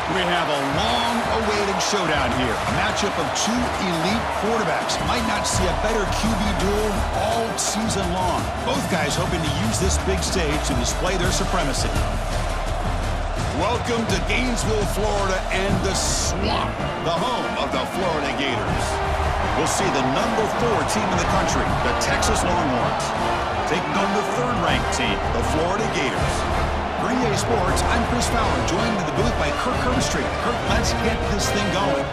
We have a long-awaited showdown here. A matchup of two elite quarterbacks. Might not see a better QB duel all season long. Both guys hoping to use this big stage to display their supremacy. Welcome to Gainesville, Florida, and the Swamp, the home of the Florida Gators. We'll see the number 4 team in the country, the Texas Longhorns, taking on the third-ranked team, the Florida Gators. For EA Sports, I'm Chris Fowler, joined in the booth by Kirk Herbstreit. Kirk, let's get this thing going.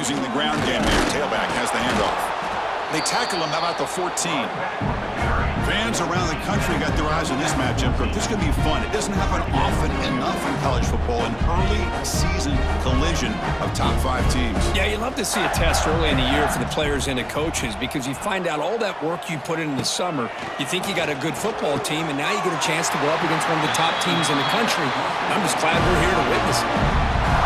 Using the ground game here. Tailback has the handoff. They tackle him about the 14. Fans around the country got their eyes on this matchup. This is going to be fun. It doesn't happen often enough in college football. An early season collision of top 5 teams. Yeah, you love to see a test early in the year for the players and the coaches because you find out all that work you put in the summer. You think you got a good football team, and now you get a chance to go up against one of the top teams in the country. I'm just glad we're here to witness it.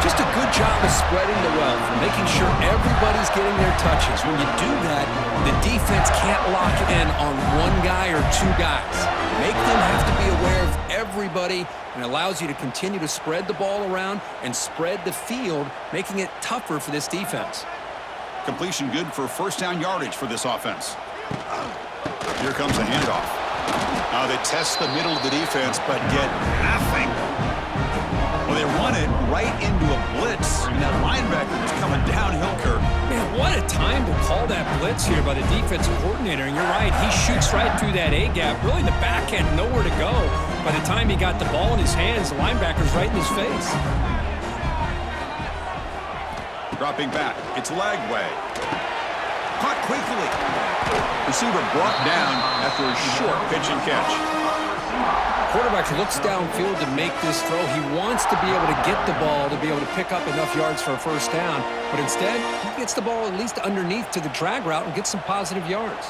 Just a good job of spreading the wealth, making sure everybody's getting their touches. When you do that, the defense can't lock in on one guy or 2 guys. Make them have to be aware of everybody, and allows you to continue to spread the ball around and spread the field, making it tougher for this defense. Completion good for first down yardage for this offense. Here comes the handoff. Now they test the middle of the defense, but get nothing. Well, they run it right into a blitz, and that linebacker was coming downhill, Kirk. Man, what a time to call that blitz here by the defensive coordinator. And you're right, he shoots right through that A-gap. Really, the back had nowhere to go. By the time he got the ball in his hands, the linebacker's right in his face. Dropping back. It's Lagway. Caught quickly. Receiver brought down after a short pitch and catch. Quarterback looks downfield to make this throw. He wants to be able to get the ball to be able to pick up enough yards for a first down, but instead, he gets the ball at least underneath to the drag route and gets some positive yards.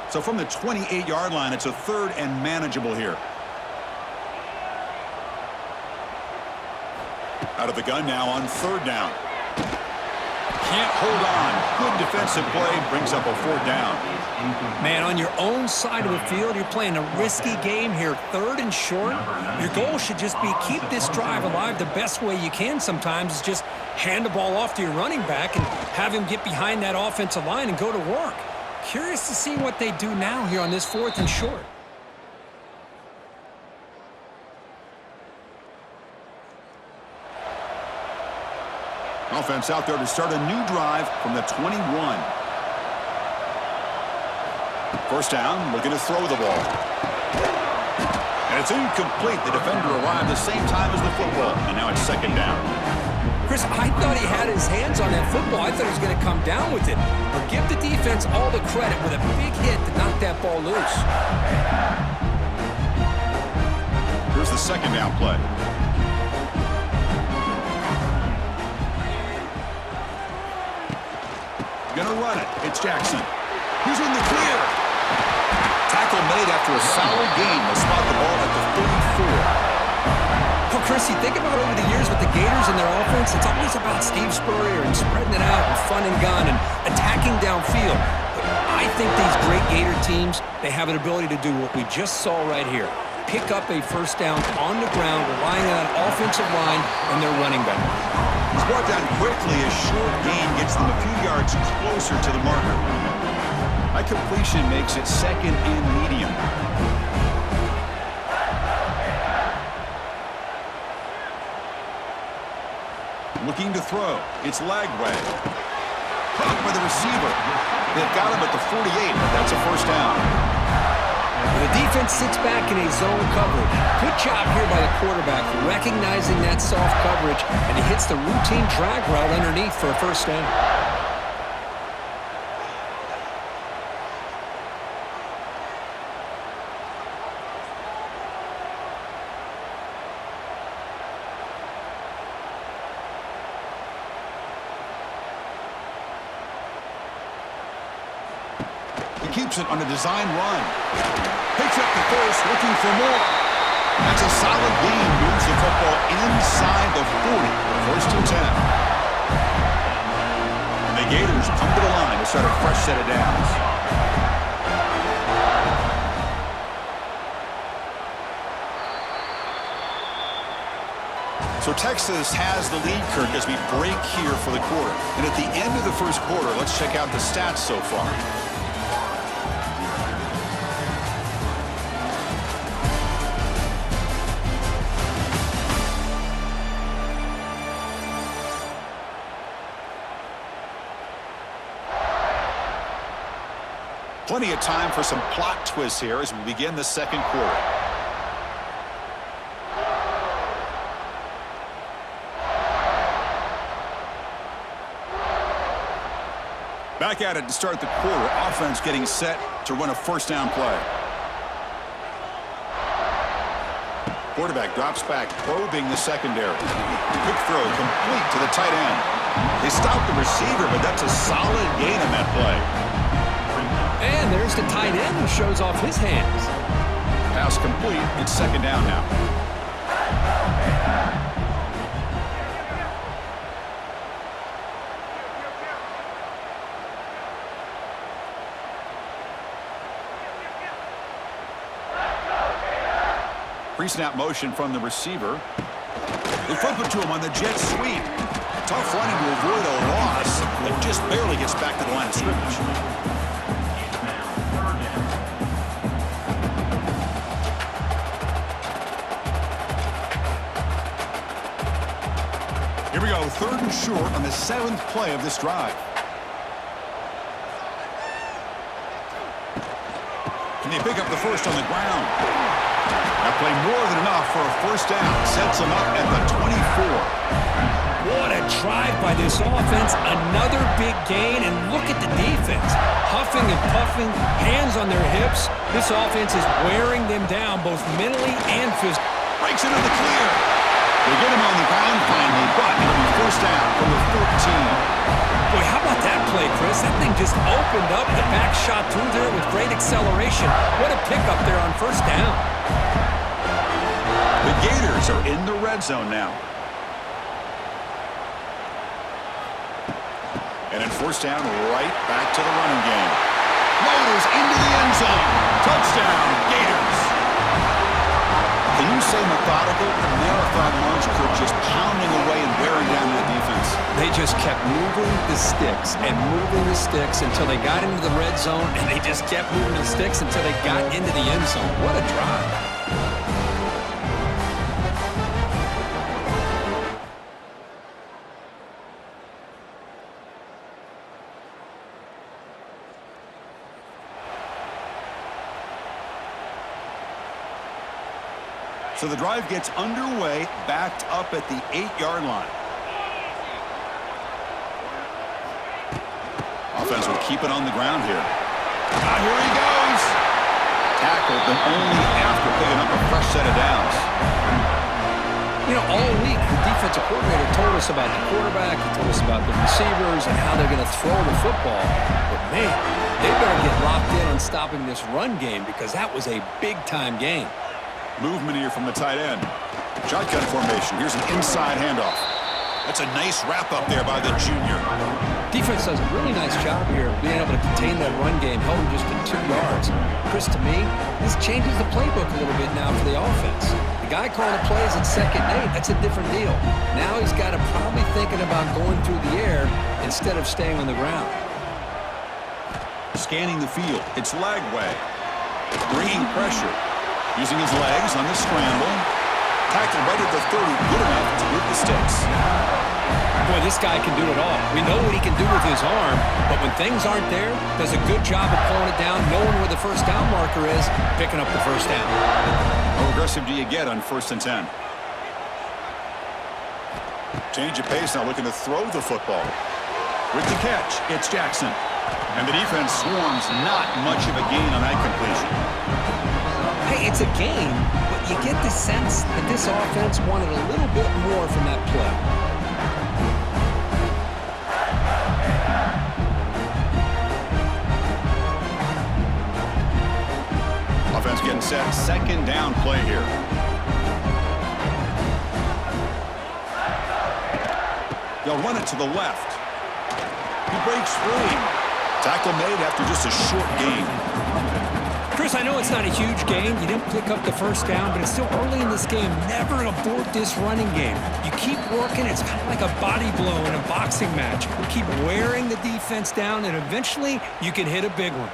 So from the 28-yard line, it's a 3rd and manageable here. Out of the gun now on third down. Can't hold on. Good defensive play brings up a fourth down. Man, on your own side of the field, you're playing a risky game here, third and short. Your goal should just be keep this drive alive the best way you can sometimes is just hand the ball off to your running back and have him get behind that offensive line and go to work. Curious to see what they do now here on this fourth and short. Offense out there to start a new drive from the 21. First down, looking to throw the ball. And it's incomplete. The defender arrived the same time as the football, and now it's second down. Chris, I thought he had his hands on that football. I thought he was going to come down with it. But give the defense all the credit with a big hit to knock that ball loose. Here's the second down play. Gonna run it. It's Jackson. He's in the clear. Tackle made after a solid gain. They'll spot the ball at the 34. Well, Chris, you think about over the years with the Gators and their offense, it's always about Steve Spurrier and spreading it out and fun and gun and attacking downfield. But I think these great Gator teams, they have an ability to do what we just saw right here. Pick up a first down on the ground, relying on that offensive line and their running back. He's brought down quickly. A short gain gets them a few yards closer to the marker. High completion makes it second and medium. Looking to throw. It's Lagway. Caught by the receiver. They've got him at the 48. That's a first down. The defense sits back in a zone coverage. Good job here by the quarterback recognizing that soft coverage, and he hits the routine drag route underneath for a first down. He keeps it on a design run. Picks up the first, looking for more. That's a solid gain. Moves the football inside the 40. First and 10. And the Gators come to the line to start a fresh set of downs. So Texas has the lead, Kirk, as we break here for the quarter. And at the end of the first quarter, let's check out the stats so far. Plenty of time for some plot twists here as we begin the second quarter. Back at it to start the quarter. Offense getting set to run a first down play. Quarterback drops back, probing the secondary. Quick throw, complete to the tight end. They stopped the receiver, but that's a solid gain on that play. And there's the tight end who shows off his hands. Pass complete. It's second down now. Pre-snap motion from the receiver. They flip it to him on the jet sweep. Tough running to avoid a loss that just barely gets back to the line of scrimmage. Here we go, third and short on the 7th play of this drive. Can they pick up the first on the ground? That play more than enough for a first down. Sets them up at the 24. What a drive by this offense. Another big gain, and look at the defense. Huffing and puffing, hands on their hips. This offense is wearing them down both mentally and physically. Breaks into the clear. They get him on the ground finally, but it'll be first down from the 14. Boy, how about that play, Chris? That thing just opened up. The back shot through there with great acceleration. What a pickup there on first down. The Gators are in the red zone now. And in first down, right back to the running game. Motors into the end zone. Touchdown, Gators. Can you say methodical? The marathon launch curve just pounding away and wearing down that defense. They just kept moving the sticks and moving the sticks until they got into the red zone, and they just kept moving the sticks until they got into the end zone. What a drive. So the drive gets underway, backed up at the 8-yard line. Offense will keep it on the ground here. Here he goes. Tackled, but only after picking up a fresh set of downs. You know, all week, the defensive coordinator told us about the quarterback, he told us about the receivers and how they're going to throw the football. But, man, they better get locked in on stopping this run game because that was a big-time game. Movement here from the tight end. Shotgun formation. Here's an inside handoff. That's a nice wrap-up there by the junior. Defense does a really nice job here being able to contain that run game, held just to 2 yards. Chris, to me, this changes the playbook a little bit now for the offense. The guy calling the plays at 2nd and 8, that's a different deal. Now he's got to probably thinking about going through the air instead of staying on the ground. Scanning the field. It's Lagway. Bringing pressure. Using his legs on the scramble. Tackled right at the 30. Good enough to move the sticks. Boy, this guy can do it all. We know what he can do with his arm, but when things aren't there, does a good job of pulling it down, knowing where the first down marker is, picking up the first down. How aggressive do you get on 1st and 10? Change of pace now, looking to throw the football. With the catch, it's Jackson. And the defense swarms, not much of a gain on that completion. Hey, it's a game, but you get the sense that this offense wanted a little bit more from that play. Offense getting set. 2nd down play here. They'll run it to the left. He breaks free. Tackle made after just a short gain. Chris, I know it's not a huge gain. You didn't pick up the first down, but it's still early in this game. Never abort this running game. You keep working. It's kind of like a body blow in a boxing match. Keep wearing the defense down, and eventually you can hit a big one.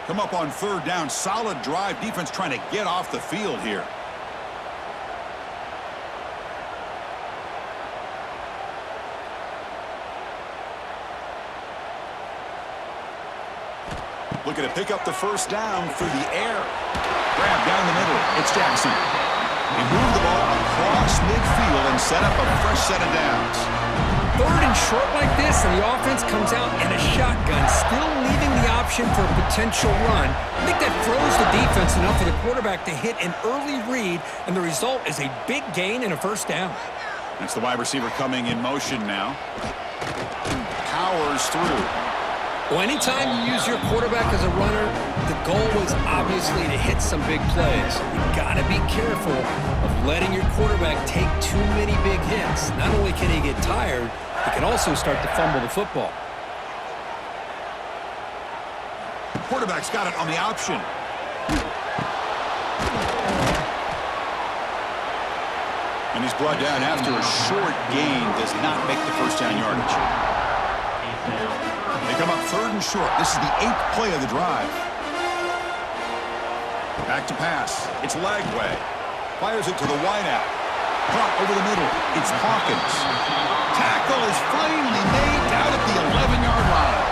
Come up on 3rd down. Solid drive. Defense trying to get off the field here. Looking to pick up the first down through the air. Grab down the middle. It's Jackson. He moved the ball across midfield and set up a fresh set of downs. 3rd and short like this, and the offense comes out in a shotgun, still leaving the option for a potential run. I think that throws the defense enough for the quarterback to hit an early read, and the result is a big gain and a first down. That's the wide receiver coming in motion now. Powers through. Well, anytime you use your quarterback as a runner, the goal is obviously to hit some big plays. You've got to be careful of letting your quarterback take too many big hits. Not only can he get tired, he can also start to fumble the football. Quarterback's got it on the option. And he's brought down after a short gain. Does not make the first down yardage. They come up 3rd and short. This is the 8th play of the drive. Back to pass. It's Lagway. Fires it to the wideout. Caught over the middle. It's Hawkins. Tackle is finally made down at the 11-yard line.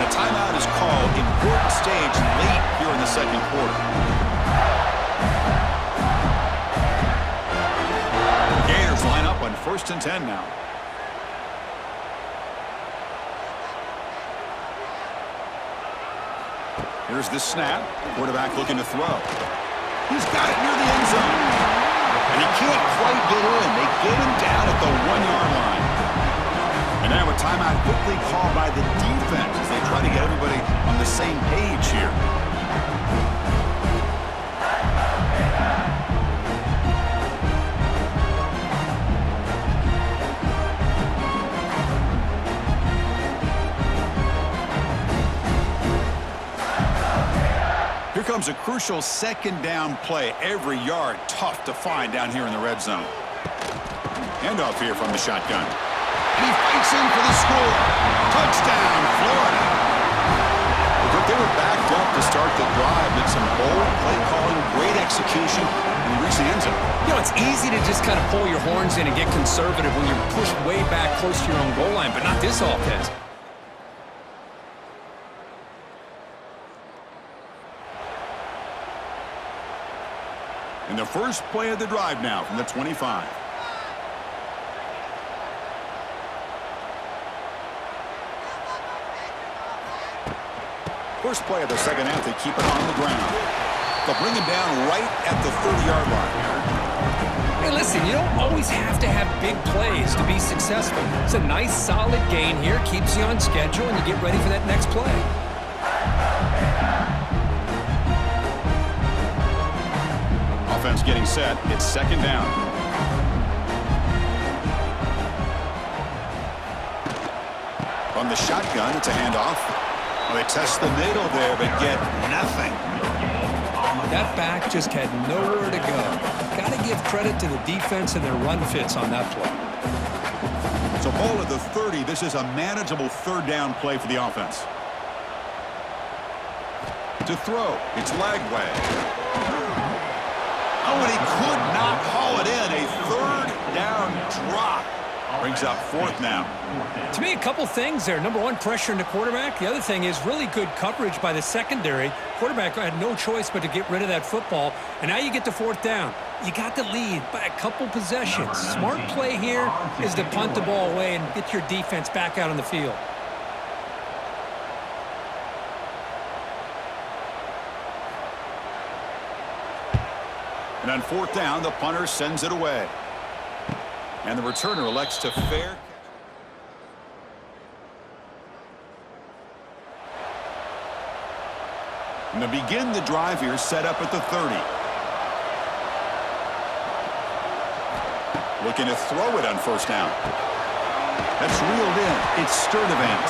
The timeout is called. Important stage late here in the 2nd quarter. The Gators line up on 1st and 10 now. Here's the snap. Quarterback looking to throw. He's got it near the end zone. And he can't quite get in. They get him down at the 1-yard line. And now a timeout quickly called by the defense as they try to get everybody on the same page here. comes a crucial second down play. Every yard tough to find down here in the red zone. Handoff here from the shotgun. And he fights in for the score. Touchdown, Florida. They were backed up to start the drive. Did some bold play calling, great execution, and he reached the end zone. You know, it's easy to just kind of pull your horns in and get conservative when you're pushed way back close to your own goal line, but not this offense. In the first play of the drive now from the 25. First play of the second half, they keep it on the ground. They'll bring him down right at the 30-yard line. Hey, listen, you don't always have to have big plays to be successful. It's a nice, solid gain here, keeps you on schedule, and you get ready for that next play. Offense getting set. It's second down. From the shotgun, it's a handoff. Well, they test the middle there, but get nothing. That back just had nowhere to go. Got to give credit to the defense and their run fits on that play. So ball at the 30. This is a manageable third down play for the offense. To throw, it's Lagway. Oh, and he could not haul it in. A third down drop. Brings up fourth now. To me, a couple things there. Number one, pressure in the quarterback. The other thing is really good coverage by the secondary. Quarterback had no choice but to get rid of that football. And now you get to fourth down. You got the lead by a couple possessions. Smart play here is to punt the ball away and get your defense back out on the field. And on fourth down, the punter sends it away. And the returner elects to fair. And to begin the drive here, set up at the 30. Looking to throw it on first down. That's reeled in. It's Sturdivant.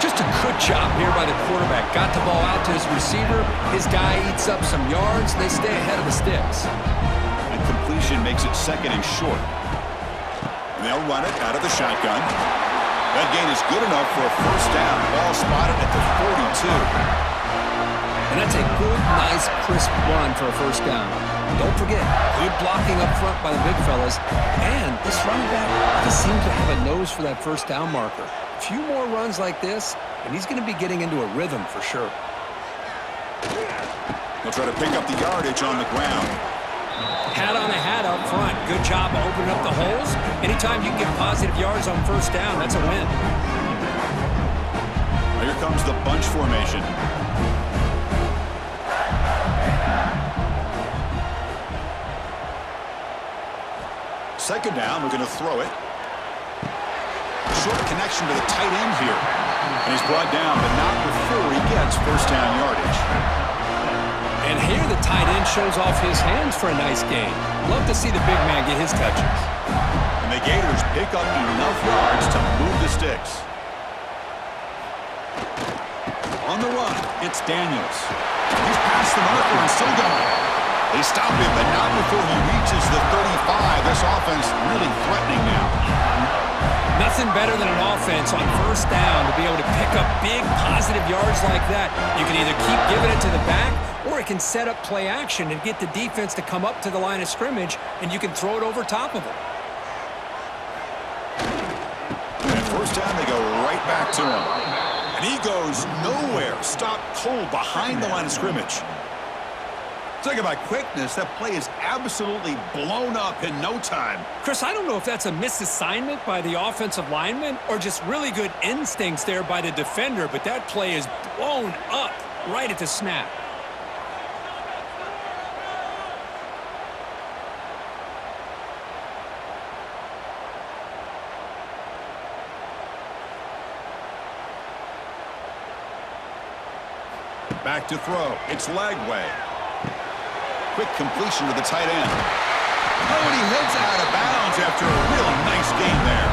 Just a good job here by the quarterback. Got the ball out to his receiver. His guy eats up some yards. They stay ahead of the sticks. And completion makes it second and short. And they'll run it out of the shotgun. That gain is good enough for a first down. Ball spotted at the 42. And that's a good, nice, crisp run for a first down. Don't forget, good blocking up front by the big fellas. And this running back just seems to have a nose for that first down marker. A few more runs like this, and he's going to be getting into a rhythm for sure. They'll try to pick up the yardage on the ground. Hat on a hat up front. Good job of opening up the holes. Anytime you can get positive yards on first down, that's a win. Here comes the bunch formation. Second down, we're going to throw it. Short connection to the tight end here. And he's brought down, but not before he gets first down yardage. And here the tight end shows off his hands for a nice gain. Love to see the big man get his touches. And the Gators pick up enough yards to move the sticks. On the run, it's Daniels. He's past the marker and still going. They stop him, but not before he reaches the 35. This offense really threatening now. Nothing better than an offense on first down to be able to pick up big positive yards like that. You can either keep giving it to the back, or it can set up play action and get the defense to come up to the line of scrimmage, and you can throw it over top of them. And first down, they go right back to him. And he goes nowhere. Stopped cold behind the line of scrimmage. Talk about quickness. That play is absolutely blown up in no time. Chris, I don't know if that's a misassignment by the offensive lineman or just really good instincts there by the defender, but that play is blown up right at the snap. Back to throw. It's Lagway. Quick completion to the tight end. Oh, and he heads out of bounds after a real nice gain there.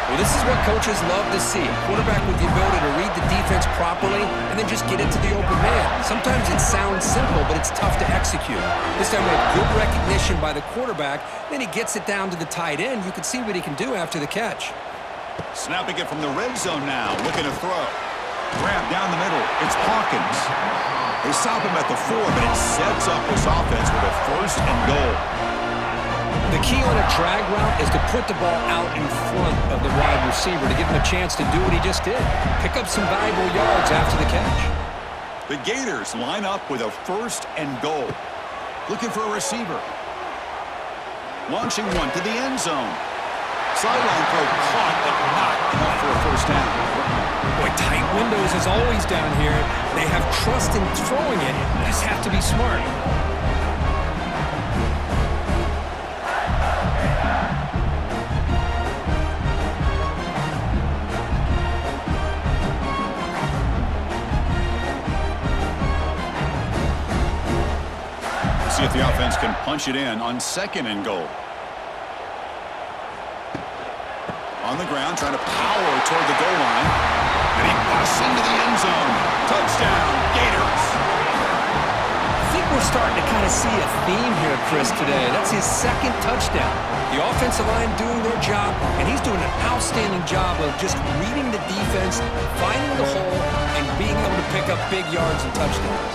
Well, this is what coaches love to see. A quarterback with the ability to read the defense properly and then just get it to the open man. Sometimes it sounds simple, but it's tough to execute. This time we have good recognition by the quarterback. Then he gets it down to the tight end. You can see what he can do after the catch. Snapping it from the red zone now, looking to throw. Grab down the middle. It's Hawkins. They stop him at the 4, but it sets up this offense with a 1st and goal. The key on a drag route is to put the ball out in front of the wide receiver to give him a chance to do what he just did. Pick up some valuable yards after the catch. The Gators line up with a 1st and goal. Looking for a receiver. Launching one to the end zone. Sideline throw caught, but not enough for a 1st down. Boy, tight windows is always down here. They have trust in throwing it. They just have to be smart. See if the offense can punch it in on 2nd and goal. On the ground, trying to power toward the goal line. And he busts into the end zone. Touchdown, Gators. I think we're starting to kind of see a theme here, Chris, today. That's his 2nd touchdown. The offensive line doing their job, and he's doing an outstanding job of just reading the defense, finding the hole, and being able to pick up big yards and touchdowns.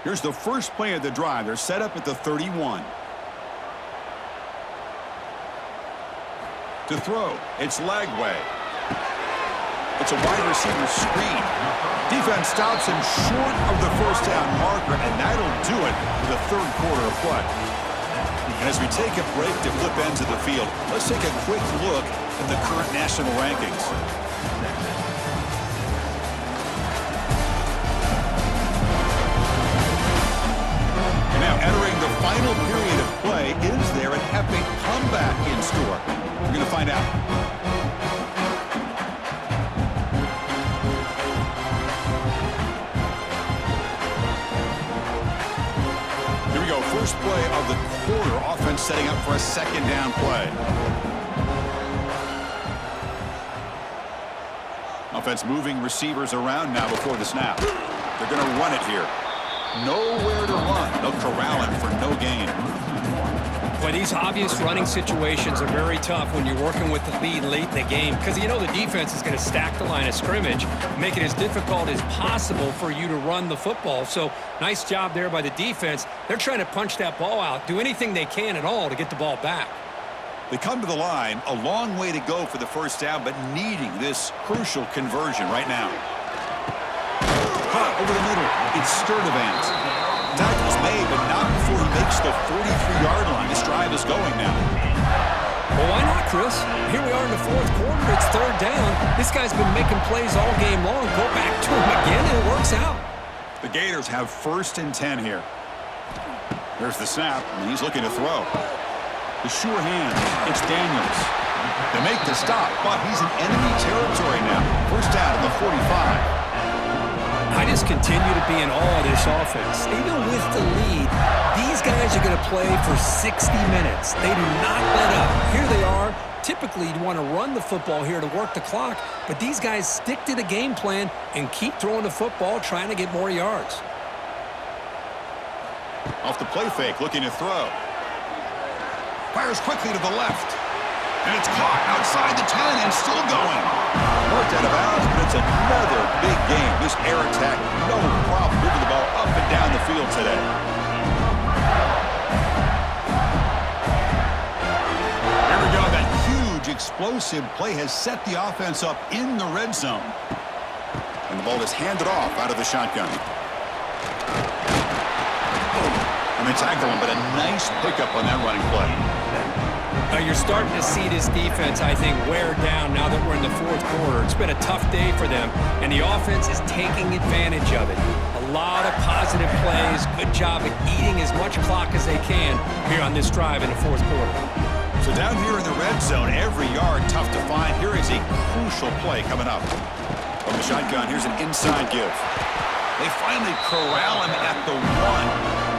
Here's the first play of the drive. They're set up at the 31. To throw, it's Lagway. It's a wide receiver screen. Defense stops him short of the 1st down marker, and that'll do it for the 3rd quarter of play. And as we take a break to flip ends of the field, let's take a quick look at the current national rankings. Now entering the final period of play, is there an epic comeback in store? We're going to find out. Here we go, first play of the quarter. Offense setting up for a 2nd down play. Offense moving receivers around now before the snap. They're going to run it here. Nowhere to run. They'll corral him for no gain. Boy, these obvious running situations are very tough when you're working with the lead late in the game because you know the defense is going to stack the line of scrimmage, make it as difficult as possible for you to run the football. So nice job there by the defense. They're trying to punch that ball out, do anything they can at all to get the ball back. They come to the line, a long way to go for the 1st down, but needing this crucial conversion right now. Caught over the middle. It's Sturdivant. Tackle's made, but not before he makes the 43-yard line. This drive is going now. Well, why not, Chris? Here we are in the 4th quarter. It's 3rd down. This guy's been making plays all game long. Go back to him again, and it works out. The Gators have 1st and 10 here. There's the snap, and he's looking to throw. The sure hand. It's Daniels. They make the stop, but he's in enemy territory now. 1st down at the 45. I just continue to be in awe of this offense. Even with the lead, these guys are going to play for 60 minutes. They do not let up. Here they are. Typically, you want to run the football here to work the clock, but these guys stick to the game plan and keep throwing the football, trying to get more yards. Off the play fake, looking to throw. Fires quickly to the left. And it's caught outside the 10 and still going. Worked out of bounds, but it's another big game. This air attack, no problem moving the ball up and down the field today. There we go. That huge explosive play has set the offense up in the red zone. And the ball is handed off out of the shotgun. And they tackle him, but a nice pickup on that running play. You're starting to see this defense, I think, wear down now that we're in the fourth quarter. It's been a tough day for them, and the offense is taking advantage of it. A lot of positive plays. Good job at eating as much clock as they can here on this drive in the fourth quarter. So down here in the red zone, every yard tough to find. Here is a crucial play coming up. From the shotgun, here's an inside give. They finally corral him at the 1.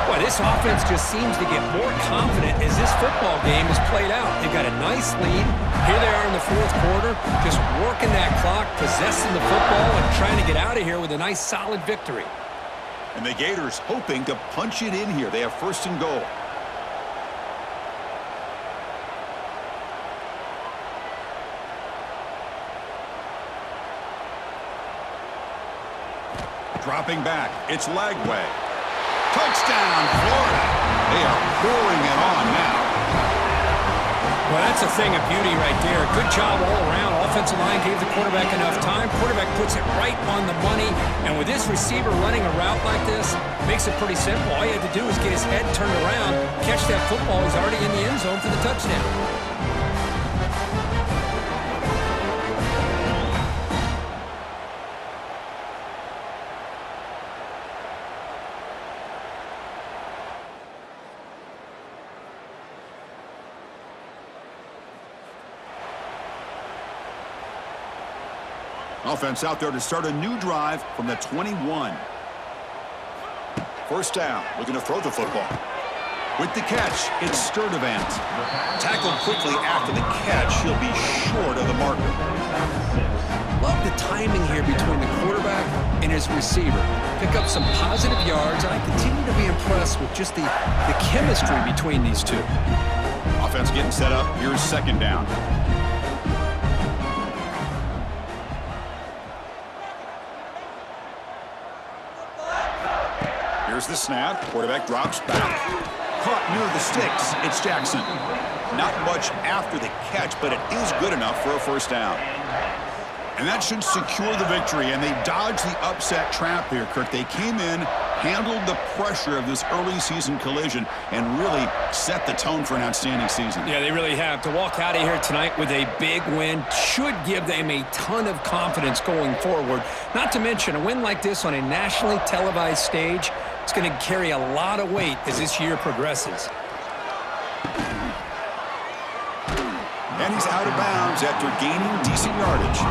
Boy, this offense just seems to get more confident as this football game is played out. They've got a nice lead. Here they are in the fourth quarter, just working that clock, possessing the football, and trying to get out of here with a nice, solid victory. And the Gators hoping to punch it in here. They have first and goal. Dropping back, it's Lagway. Touchdown, Florida. They are pouring it on now. Well, that's a thing of beauty right there. Good job all around. Offensive line gave the quarterback enough time. Quarterback puts it right on the money. And with this receiver running a route like this, makes it pretty simple. All you had to do is get his head turned around, catch that football. He's already in the end zone for the touchdown. Offense out there to start a new drive from the 21. First down, looking to throw the football. With the catch, it's Sturdivant. Tackled quickly after the catch, he'll be short of the marker. Love the timing here between the quarterback and his receiver. Pick up some positive yards, and I continue to be impressed with just the chemistry between these two. Offense getting set up. Here's second down. Here's the snap. Quarterback drops back. Caught near the sticks. It's Jackson. Not much after the catch, but it is good enough for a first down. And that should secure the victory, and they dodged the upset trap here, Kirk. They came in, handled the pressure of this early season collision, and really set the tone for an outstanding season. Yeah, they really have. To walk out of here tonight with a big win should give them a ton of confidence going forward. Not to mention, a win like this on a nationally televised stage, it's going to carry a lot of weight as this year progresses. And he's out of bounds after gaining decent yardage.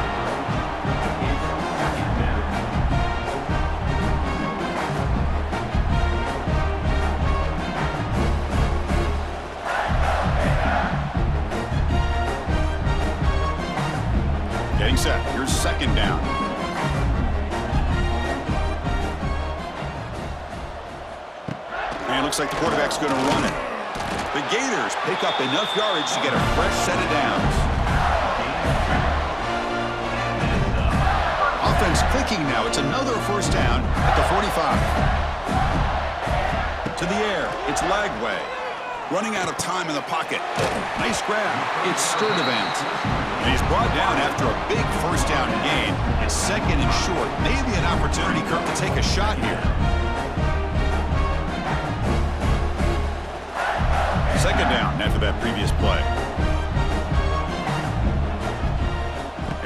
Getting set. Here's second down. And it looks like the quarterback's going to run it. The Gators pick up enough yardage to get a fresh set of downs. Offense clicking now. It's another first down at the 45. To the air. It's Lagway. Running out of time in the pocket. Nice grab. It's Sturdivant. And he's brought down after a big first down gain. It's second and short. Maybe an opportunity, Kirk, to take a shot here. Second down after that previous play.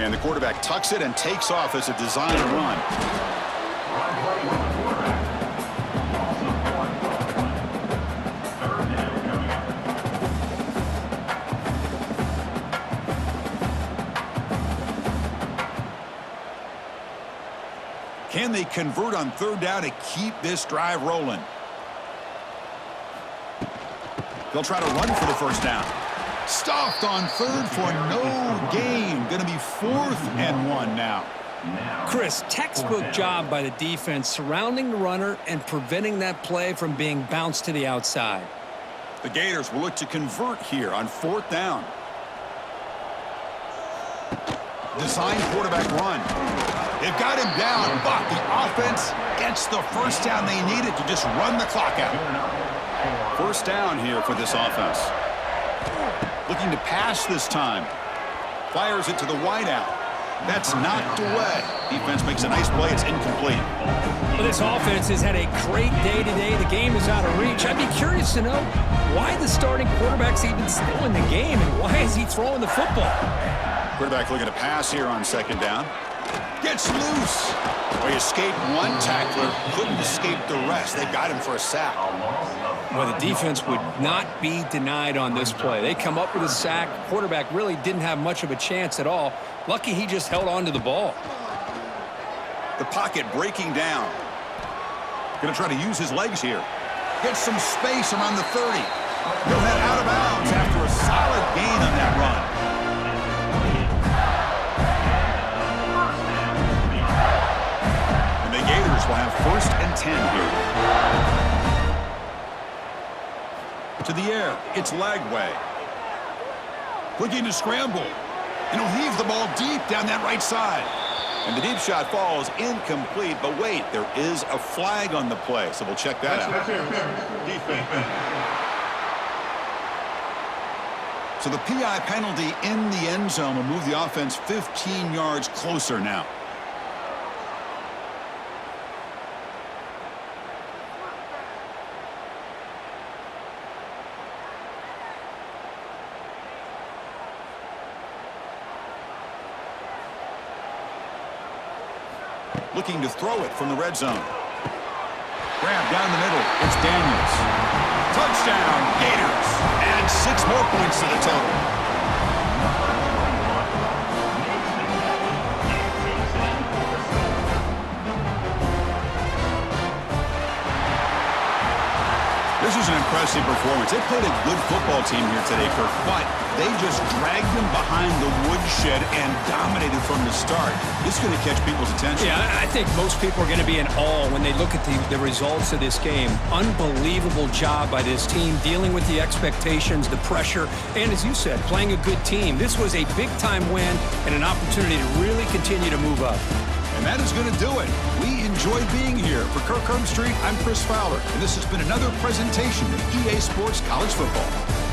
And the quarterback tucks it and takes off as a design run. Can they convert on third down to keep this drive rolling? They'll try to run for the first down. Stopped on third for no gain. Going to be 4th and 1 now. Chris, textbook job by the defense surrounding the runner and preventing that play from being bounced to the outside. The Gators will look to convert here on 4th down. Design quarterback run. They've got him down, but the offense gets the first down they needed to just run the clock out. First down here for this offense. Looking to pass this time. Fires it to the wideout. That's knocked away. Defense makes a nice play. It's incomplete. Well, this offense has had a great day today. The game is out of reach. I'd be curious to know why the starting quarterback's even still in the game, and why is he throwing the football? Quarterback looking to pass here on second down. Gets loose. Well, he escaped one tackler, couldn't escape the rest. They got him for a sack. Well, the defense would not be denied on this play. They come up with a sack. Quarterback really didn't have much of a chance at all. Lucky he just held on to the ball. The pocket breaking down. Going to try to use his legs here. Gets some space around the 30. He'll head out of bounds after a solid gain on that run. And the Gators will have 1st and 10 here. To the air, it's Lagway. Looking to scramble. And he'll heave the ball deep down that right side. And the deep shot falls incomplete, but wait, there is a flag on the play, so we'll check that out. Defense. So the PI penalty in the end zone will move the offense 15 yards closer now. Looking to throw it from the red zone. Grab down the middle. It's Daniels. Touchdown, Gators. And 6 more points to the total. This is an impressive performance. They played a good football team here today, Kirk, but they just dragged them behind the woodshed and dominated from the start. This is going to catch people's attention. Yeah, I think most people are going to be in awe when they look at the results of this game. Unbelievable job by this team, dealing with the expectations, the pressure, and as you said, playing a good team. This was a big-time win and an opportunity to really continue to move up. And that is going to do it. We enjoyed being here. For Kirk Street, I'm Chris Fowler, and this has been another presentation of EA Sports College Football.